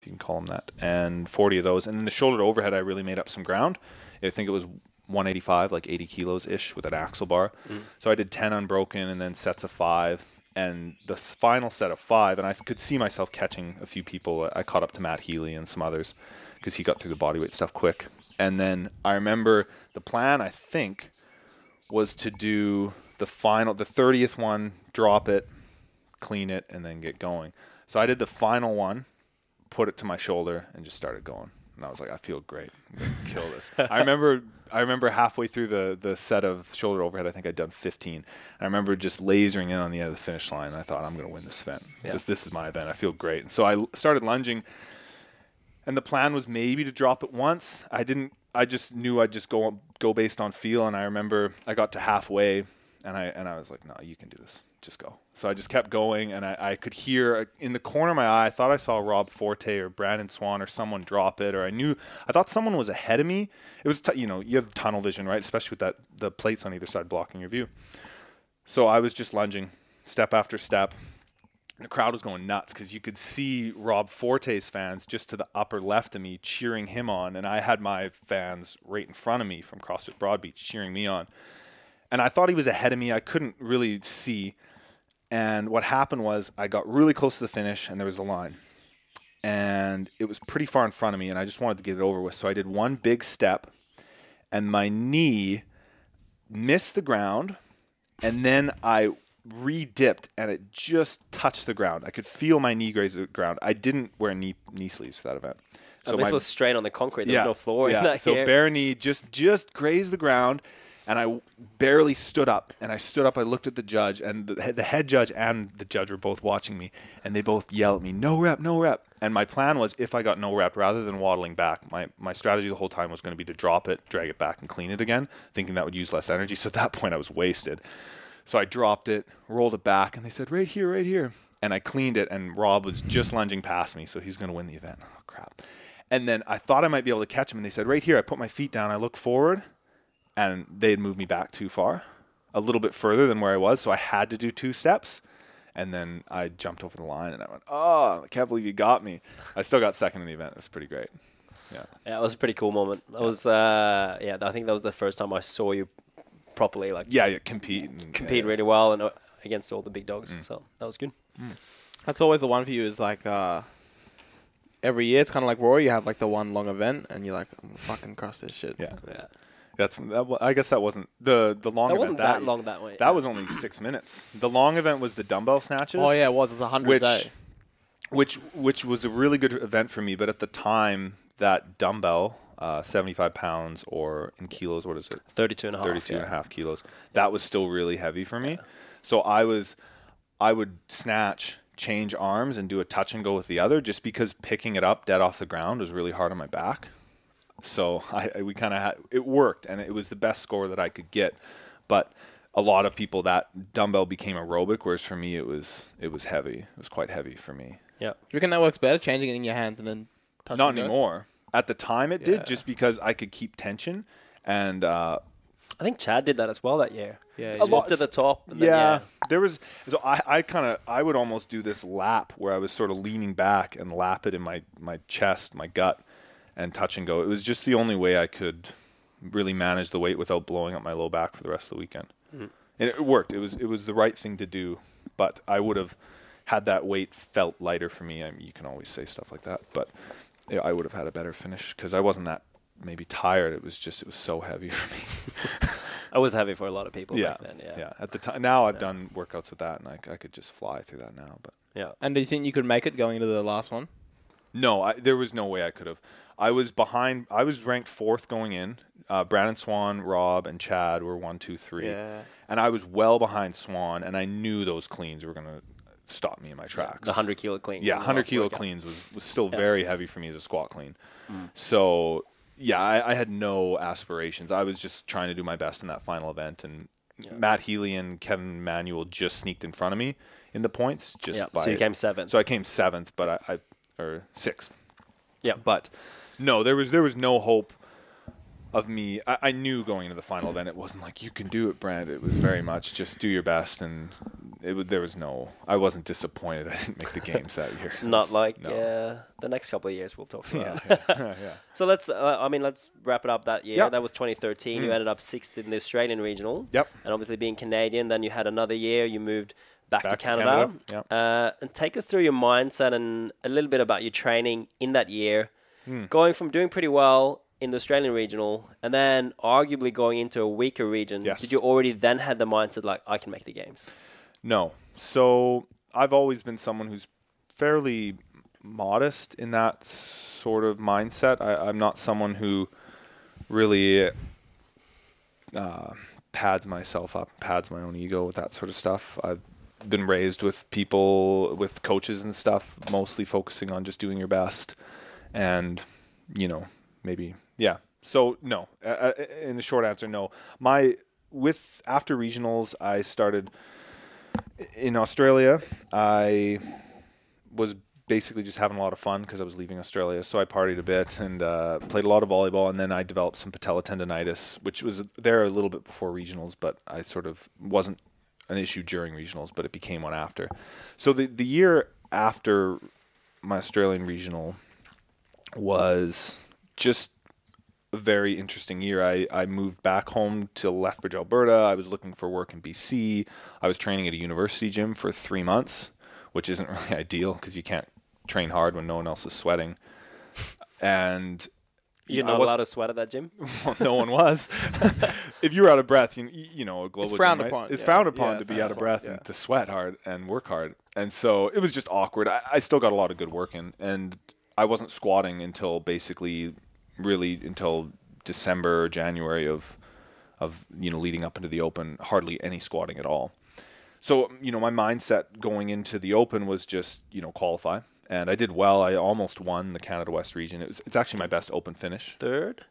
if you can call them that, and 40 of those. And then the shoulder to overhead, I really made up some ground. I think it was 185, like 80 kilos-ish with an axle bar. So I did 10 unbroken and then sets of 5. And the final set of 5, and I could see myself catching a few people. I caught up to Matt Healy and some others because he got through the bodyweight stuff quick. And then I remember the plan, I think, was to do the 30th one, drop it, clean it, and then get going. So I did the final one, put it to my shoulder, and just started going. And I was like, I feel great. I'm going to kill this. I remember halfway through the set of shoulder overhead, I think I'd done 15. And I remember just lasering in on the end of the finish line. And I thought, I'm going to win this event. Yeah. This is my event. I feel great. And so I started lunging. And the plan was maybe to drop it once. I just knew I'd just go based on feel. And I remember I got to halfway, and I was like, no, you can do this. Just go. So I just kept going, and I could hear in the corner of my eye, I thought I saw Rob Forte or Brandon Swan or someone drop it, or I thought someone was ahead of me. It was, you have tunnel vision, right? Especially with the plates on either side blocking your view. So I was just lunging step after step. The crowd was going nuts because you could see Rob Forte's fans just to the upper left of me cheering him on. And I had my fans right in front of me from CrossFit Broadbeach cheering me on. And I thought he was ahead of me. I couldn't really see. And what happened was I got really close to the finish and there was the line. And it was pretty far in front of me and I just wanted to get it over with. So I did one big step and my knee missed the ground. And then I re-dipped and it just touched the ground. I could feel my knee graze the ground. I didn't wear knee sleeves for that event. So this was straight on the concrete. There was no floor in that So bare knee just grazed the ground and I barely stood up. And I stood up, I looked at the judge and the head judge and the judge were both watching me and they both yelled at me, no rep, no rep. And my plan was if I got no rep, rather than waddling back, my strategy the whole time was going to be to drop it, drag it back and clean it again, thinking that would use less energy. So at that point I was wasted. So I dropped it, rolled it back, and they said, right here, right here. And I cleaned it, and Rob was just lunging past me, so he's going to win the event. Oh, crap. And then I thought I might be able to catch him, and they said, right here. I put my feet down, I looked forward, and they had moved me back too far, a little bit further than where I was, so I had to do 2 steps. And then I jumped over the line, and I went, oh, I can't believe you got me. I still got second in the event. It was pretty great. Yeah, it was a pretty cool moment. That was, I think that was the first time I saw you properly, compete really well and against all the big dogs. So that was good. That's always the one for you. Is like every year it's kind of like Roy. You have like the one long event, and you're like, I'm gonna fucking cross this shit. Yeah. I guess that wasn't the long that event. Wasn't that long that way. That was only 6 minutes. The long event was the dumbbell snatches. Oh yeah, it was 100 a day. Which was a really good event for me. But at the time, that dumbbell. 75 pounds or in kilos, what is it? 32 and a half kilos. That was still really heavy for me. So I would snatch, change arms and do a touch and go with the other just because picking it up dead off the ground was really hard on my back. So we kind of it worked and it was the best score that I could get. But a lot of people, that dumbbell became aerobic, whereas for me it was heavy. It was quite heavy for me. Yeah. Do you reckon that works better, changing it in your hands and then touching Not anymore. At the time it did, just because I could keep tension. And I think Chad did that as well that year. Yeah, swapped to the top. And there was. So I would almost do this lap where I was sort of leaning back and lap it in my chest, my gut, and touch and go. It was just the only way I could really manage the weight without blowing up my low back for the rest of the weekend. And it worked. It was the right thing to do. But I would have had that weight felt lighter for me. I mean, you can always say stuff like that, but. I would have had a better finish because I wasn't that maybe tired. It was so heavy for me. I was heavy for a lot of people back then. Yeah. At the time, now I've done workouts with that, and I could just fly through that now. But yeah. And do you think you could make it going into the last one? No, there was no way I could have. I was behind. I was ranked 4th going in. Brandon Swan, Rob, and Chad were 1, 2, 3. Yeah. And I was well behind Swan, and I knew those cleans were going to stop me in my tracks. The 100 kilo cleans. Yeah, 100 kilo cleans was still very heavy for me as a squat clean. So, yeah, I had no aspirations. I was just trying to do my best in that final event. And Matt Healy and Kevin Manuel just sneaked in front of me in the points. So you came 7th. So I came 7th, but or 6th. Yeah. But no, there was no hope of me. I knew going into the final event, it wasn't like, you can do it, Brent. It was very much just do your best and there was no. I wasn't disappointed. I didn't make the games that year. Not like the next couple of years we'll talk about. Yeah. So let's wrap it up that year. Yep. That was 2013. You ended up 6th in the Australian regional. Yep. And obviously being Canadian, then you had another year. You moved back to Canada. Yep. And take us through your mindset and a little bit about your training in that year, going from doing pretty well in the Australian regional and then arguably going into a weaker region. Yes. Did you already then had the mindset like, I can make the games? No. So I've always been someone who's fairly modest in that sort of mindset. I'm not someone who really pads myself up, pads my own ego with that sort of stuff. I've been raised with people, with coaches and stuff, mostly focusing on just doing your best and, maybe, yeah. So no, in the short answer, no. After regionals, I started in Australia. I was basically just having a lot of fun because I was leaving Australia. So I partied a bit and played a lot of volleyball. And then I developed some patella tendonitis, which was there a little bit before regionals, but I sort of wasn't an issue during regionals, but it became one after. So the year after my Australian regional was just a very interesting year. I moved back home to Lethbridge, Alberta. I was looking for work in BC. I was training at a university gym for 3 months, which isn't really ideal because you can't train hard when no one else is sweating. And you're not allowed to sweat at that gym? Well, no one was. If you were out of breath, a global it's frowned gym, upon. It's frowned upon to be out of breath and to sweat hard and work hard. And so it was just awkward. I still got a lot of good work in, and I wasn't squatting until basically until December or January of leading up into the Open, hardly any squatting at all. So, my mindset going into the Open was just, qualify. And I did well. I almost won the Canada West region. It's actually my best Open finish. Third?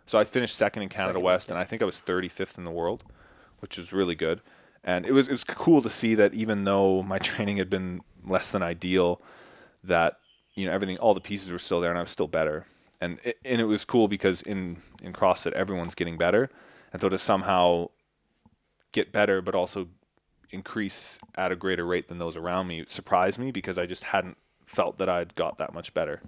So I finished second in Canada West, and I think I was 35th in the world, which was really good. And it was cool to see that even though my training had been less than ideal, that everything, all the pieces were still there, and I was still better. And it was cool because in CrossFit everyone's getting better, and so to somehow get better but also increase at a greater rate than those around me surprised me because I just hadn't felt that I'd got that much better.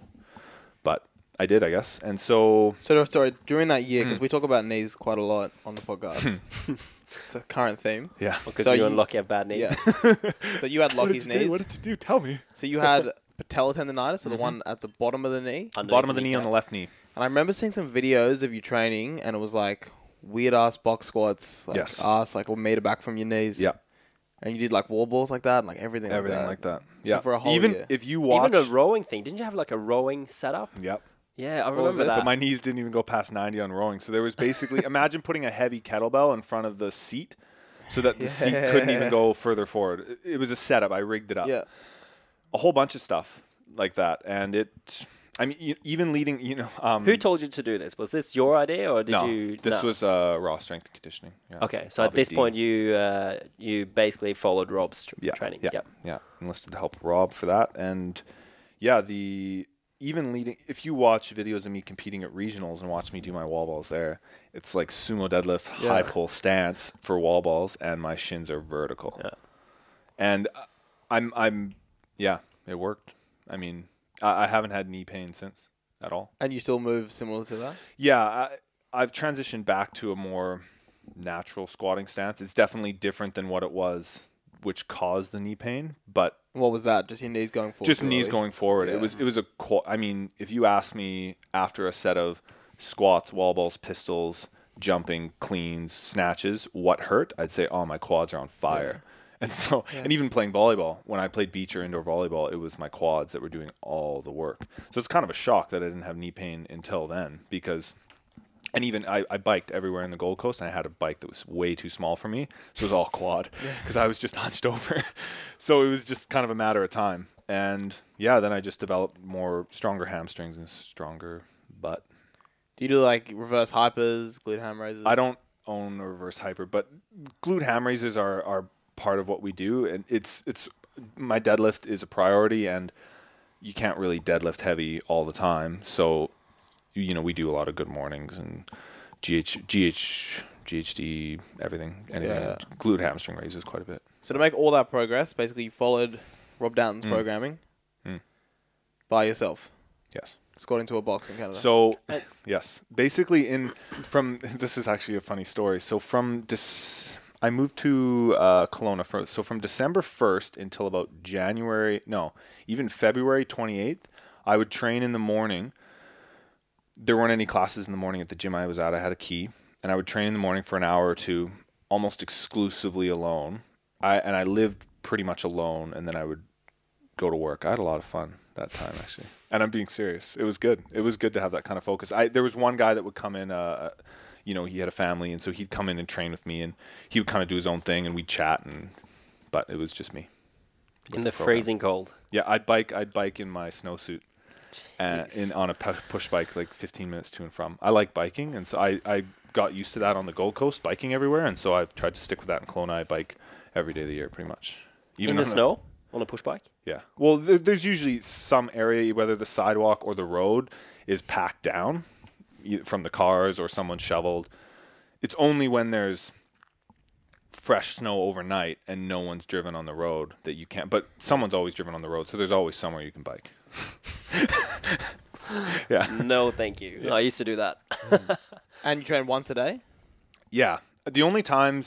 But I did, I guess. And so sorry, during that year, because we talk about knees quite a lot on the podcast. It's a current theme. Yeah. Because you and Lockie have bad knees. Yeah. So you had Lockie's knees. What did you do? Tell me. So you had patella tendonitis, so the one at the bottom of the knee. Bottom of the knee on the left knee. And I remember seeing some videos of you training, and it was like weird ass box squats, like ass like a meter back from your knees. Yeah. And you did like wall balls like that, and like everything like that. So Yeah. for a whole even year. if you watch, even a rowing thing. Didn't you have like a rowing setup? Yep. Yeah, I remember that. So my knees didn't even go past 90 on rowing. So there was basically imagine putting a heavy kettlebell in front of the seat, so that the seat couldn't even go further forward. It was a setup. I rigged it up. Yeah. A whole bunch of stuff like that, and it. I mean, even leading, Who told you to do this? Was this your idea, or did you? This was raw strength and conditioning. Yeah. Okay, so at this point, you basically followed Rob's training. Yeah. Enlisted the help of Rob for that, and even leading. If you watch videos of me competing at regionals and watch me do my wall balls there, it's like sumo deadlift, high pull stance for wall balls, and my shins are vertical. Yeah. And it worked. I mean. I haven't had knee pain since at all. And you still move similar to that? Yeah, I've transitioned back to a more natural squatting stance. It's definitely different than what it was, which caused the knee pain. But what was that? Just your knees going forward? Just knees going forward. Yeah. It was I mean, if you ask me after a set of squats, wall balls, pistols, jumping, cleans, snatches, what hurt? I'd say, my quads are on fire. Yeah. And so, and even playing volleyball, when I played beach or indoor volleyball, it was my quads that were doing all the work. So it's kind of a shock that I didn't have knee pain until then and even I biked everywhere in the Gold Coast, and I had a bike that was way too small for me. So it was all quad because I was just hunched over. So it was just kind of a matter of time. And then I just developed stronger hamstrings and stronger butt. Do you do like reverse hypers, glute ham raises? I don't own a reverse hyper, but glute ham raises are part of what we do, and it's my deadlift is a priority, and you can't really deadlift heavy all the time, so we do a lot of good mornings and GHD, everything. Glute hamstring raises quite a bit. So to make all that progress, basically you followed Rob Downton's programming by yourself. Yes. Scored into a box in Canada. So, yes. Basically, this is actually a funny story. So I moved to Kelowna. So from December 1st until about even February 28th, I would train in the morning. There weren't any classes in the morning at the gym I was at. I had a key. And I would train in the morning for an hour or two, almost exclusively alone. I lived pretty much alone, and then I would go to work. I had a lot of fun that time, actually. And I'm being serious. It was good. It was good to have that kind of focus. There was one guy that would come in, he had a family, and so he'd come in and train with me, and he would kind of do his own thing, and we'd chat, but it was just me. In the freezing cold. Yeah, I'd bike in my snowsuit on a push bike, like 15 minutes to and from. I like biking, and so I got used to that on the Gold Coast, biking everywhere, and so I've tried to stick with that in Kelowna. I bike every day of the year, pretty much. Even in the snow? On a push bike? Yeah. Well, there's usually some area, whether the sidewalk or the road is packed down from the cars or someone shoveled. It's only when there's fresh snow overnight and no one's driven on the road that you can't. But someone's always driven on the road, so there's always somewhere you can bike. Yeah. No, thank you. Yeah. I used to do that. And you train once a day? Yeah. The only time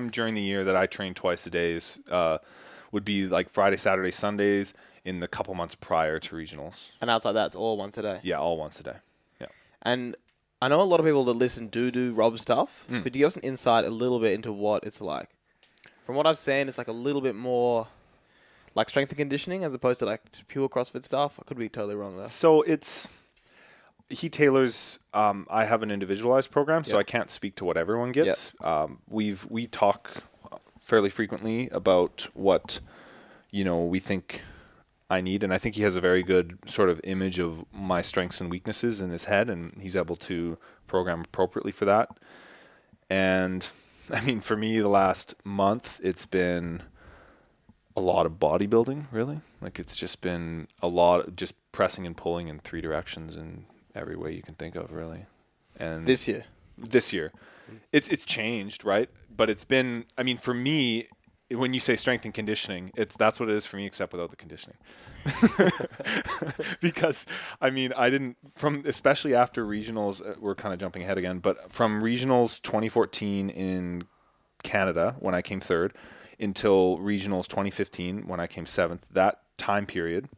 during the year that I train twice a day would be like Friday, Saturday, Sundays in the couple months prior to regionals. And outside that, it's all once a day? Yeah, all once a day. Yeah. And I know a lot of people that listen do Rob stuff. Could you give us an insight a little bit into what it's like? From what I've seen, it's like a little bit more like strength and conditioning as opposed to like pure CrossFit stuff. I could be totally wrong there. So he tailors. I have an individualized program, so I can't speak to what everyone gets. We talk fairly frequently about what we think I need, and I think he has a very good sort of image of my strengths and weaknesses in his head, and he's able to program appropriately for that. And I mean, for me, the last month, it's been a lot of bodybuilding, really. Like, it's just been a lot of just pressing and pulling in 3 directions and every way you can think of, really. And this year it's changed, right? But it's been, I mean, for me, when you say strength and conditioning, that's what it is for me, except without the conditioning. Because I mean, especially after regionals, we're kind of jumping ahead again, but from regionals 2014 in Canada when I came 3rd until regionals 2015 when I came 7th, that time period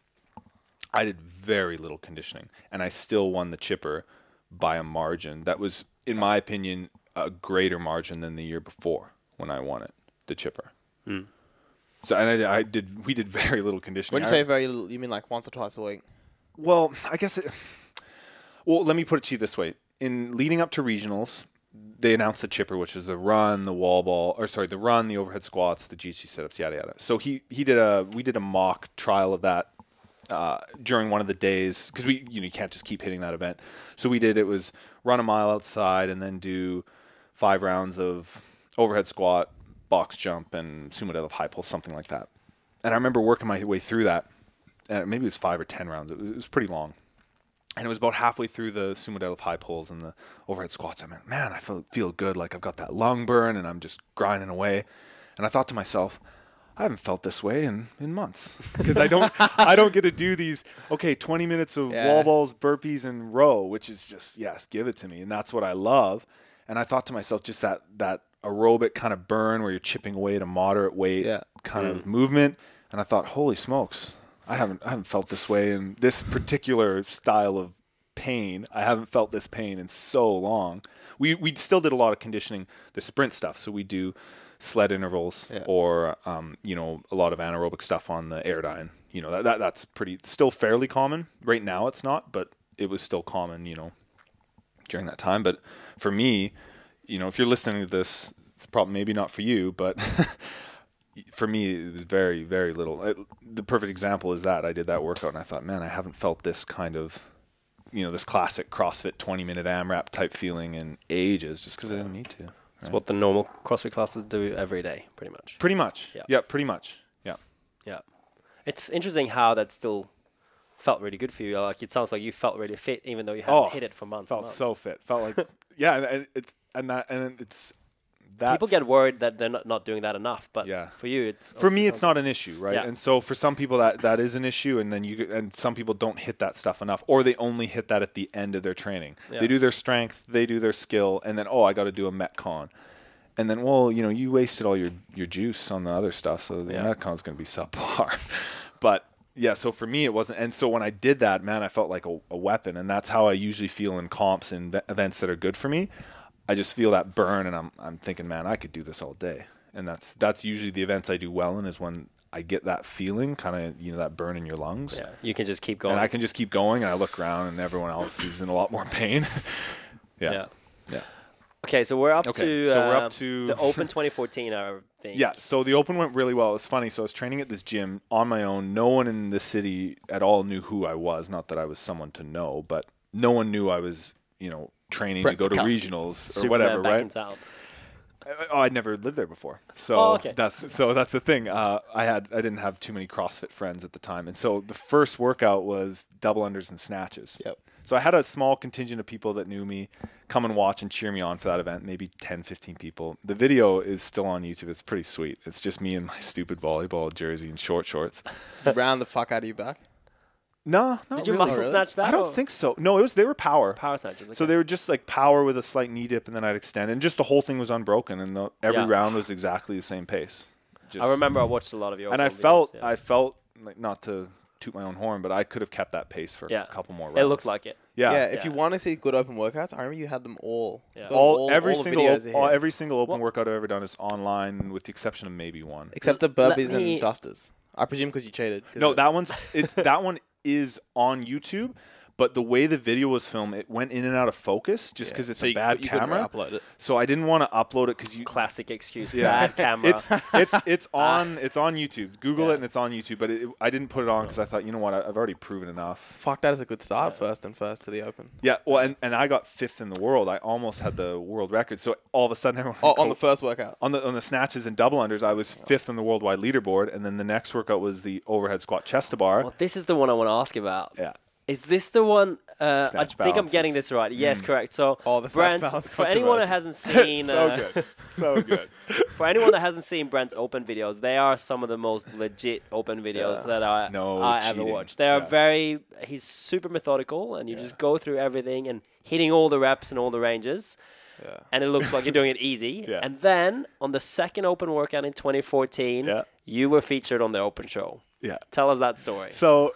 I did very little conditioning, and I still won the chipper by a margin that was, in my opinion, a greater margin than the year before when I won it, the chipper. So, and we did very little conditioning. When you say very little, you mean like once or twice a week? Well, I guess let me put it to you this way. In leading up to regionals, they announced the chipper, which is the run, the wall ball, the run, the overhead squats, the GC setups, yada yada. So we did a mock trial of that during one of the days, because you can't just keep hitting that event. So it was run a mile outside and then do 5 rounds of overhead squat, box jump, and sumo deadlift high pull, something like that. And I remember working my way through that, and maybe it was 5 or 10 rounds. It was pretty long. And it was about halfway through the sumo deadlift high pulls and the overhead squats. I meant, man, I feel good. Like, I've got that lung burn and I'm just grinding away. And I thought to myself, I haven't felt this way in months, because I don't get to do these 20 minutes of wall balls, burpees, and row, which is just, yes, give it to me, and that's what I love. And I thought to myself, just that aerobic kind of burn where you're chipping away at a moderate weight kind of movement, and I thought, holy smokes, I haven't felt this way in this particular style of pain. I haven't felt this pain in so long. We still did a lot of conditioning, the sprint stuff, so we do sled intervals or a lot of anaerobic stuff on the Airdyne. That's still fairly common. Right now it's not, but it was still common, during that time. But for me, if you're listening to this, it's probably maybe not for you, but for me it was very, very little. The perfect example is that I did that workout and I thought, man, I haven't felt this kind of, this classic CrossFit 20-minute AMRAP type feeling in ages, just because I didn't need to. It's what the normal CrossFit classes do every day, pretty much. Pretty much. Yeah, pretty much. Yeah. Yeah. It's interesting how that still felt really good for you. Like, it sounds like you felt really fit, even though you hadn't hit it for months. Felt so fit. Felt like, yeah, and it's people get worried that they're not doing that enough. But for you, it's not an issue, right? Yeah. And so for some people that is an issue, and then and some people don't hit that stuff enough, or they only hit that at the end of their training. Yeah. They do their strength, they do their skill, and then I got to do a Metcon. And then, you wasted all your juice on the other stuff, so the Metcon's going to be subpar. But yeah, so for me it wasn't. And so when I did that, man, I felt like a weapon, and that's how I usually feel in comps and events that are good for me. I just feel that burn, and I'm thinking, man, I could do this all day. And that's usually the events I do well in, is when I get that feeling, kind of, that burn in your lungs. Yeah, you can just keep going. And I can just keep going, and I look around, and everyone else is in a lot more pain. Yeah. Okay, so we're up to the Open 2014, I think. Yeah, so the Open went really well. It was funny. So I was training at this gym on my own. No one in the city at all knew who I was. Not that I was someone to know, but no one knew I was, training Brent to go to Fikowski. regionals or Superman whatever, back right? in town. I'd never lived there before, so okay. that's the thing. I didn't have too many CrossFit friends at the time, and so the first workout was double unders and snatches. Yep. So I had a small contingent of people that knew me come and watch and cheer me on for that event, maybe 10, 15 people. The video is still on YouTube. It's pretty sweet. It's just me in my stupid volleyball jersey and short shorts. You round the fuck out of your back? No, not Did you really. muscle snatch that? I don't think so. No, they were power. Power snatches. Okay. So they were just like power with a slight knee dip, and then I'd extend. And just the whole thing was unbroken, and every round was exactly the same pace. I remember I watched a lot of your and I felt like, not to toot my own horn, but I could have kept that pace for a couple more rounds. It looked like it. Yeah. If you want to see good open workouts, I remember you had them all. Yeah. Every single open workout I've ever done is online, with the exception of maybe one. Except the burpees and thrusters. I presume because you cheated. No, that one is on YouTube. But the way the video was filmed, it went in and out of focus just because it's a bad camera. Upload it. So I didn't want to upload it because classic excuse. Bad camera. It's on YouTube. Google it and it's on YouTube. But I didn't put it on because I thought, you know what, I've already proven enough. Fuck, that is a good start. First to the Open. Yeah, well, and I got 5th in the world. I almost had the world record. So all of a sudden, everyone on the first workout, on the snatches and double unders, I was 5th in the worldwide leaderboard. And then the next workout was the overhead squat chest to bar. Well, this is the one I want to ask about. Yeah. Is this the one? I think I'm getting this right. Yes, correct. So, Brent, for anyone that hasn't seen, so good. For anyone that hasn't seen Brent's open videos, they are some of the most legit open videos that I ever watched. They are he's super methodical, and you just go through everything and hitting all the reps and all the ranges. Yeah. And it looks like you're doing it easy. Yeah. And then on the second open workout in 2014, you were featured on the Open Show. Yeah. Tell us that story. So